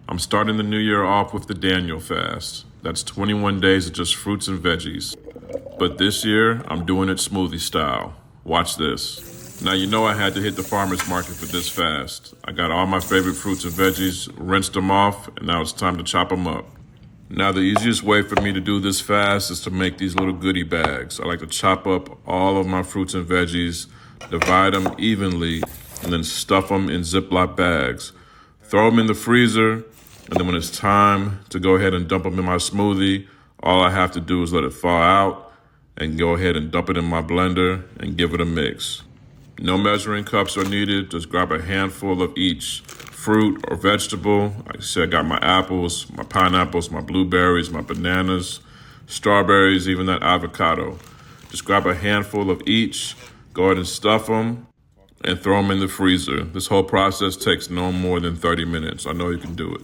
I'm starting the new year off with the Daniel Fast. That's 21 days of just fruits and veggies. But this year, I'm doing it smoothie style. Watch this. Now you know I had to hit the farmer's market for this fast. I got all my favorite fruits and veggies, rinsed them off, and now it's time to chop them up. Now the easiest way for me to do this fast is to make these little goodie bags. I like to chop up all of my fruits and veggies, divide them evenly, and then stuff them in Ziploc bags. Throw them in the freezer, and then when it's time to go ahead and dump them in my smoothie, all I have to do is let it thaw out and go ahead and dump it in my blender and give it a mix. No measuring cups are needed, just grab a handful of each fruit or vegetable. Like I said, I got my apples, my pineapples, my blueberries, my bananas, strawberries, even that avocado. Just grab a handful of each, go ahead and stuff them, and throw them in the freezer. This whole process takes no more than 30 minutes. I know you can do it.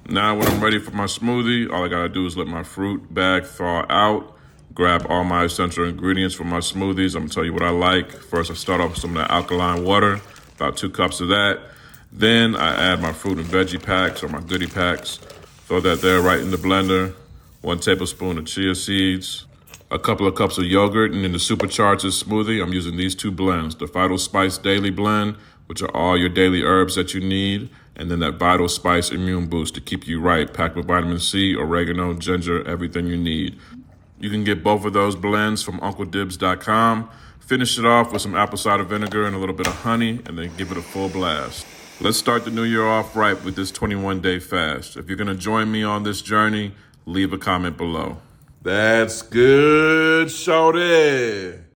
Now when I'm ready for my smoothie, all I gotta do is let my fruit bag thaw out, grab all my essential ingredients for my smoothies. I'm gonna tell you what I like. First, I start off with some of that alkaline water, about 2 cups of that. Then I add my fruit and veggie packs or my goodie packs. Throw that there right in the blender. 1 tablespoon of chia seeds, a couple of cups of yogurt, and in the supercharged smoothie, I'm using these 2 blends, the Vital Spice Daily Blend, which are all your daily herbs that you need, and then that Vital Spice Immune Boost to keep you right, packed with vitamin C, oregano, ginger, everything you need. You can get both of those blends from UncleDibbz.com. Finish it off with some apple cider vinegar and a little bit of honey, and then give it a full blast. Let's start the new year off right with this 21-day fast. If you're gonna join me on this journey, leave a comment below. That's good, shorty.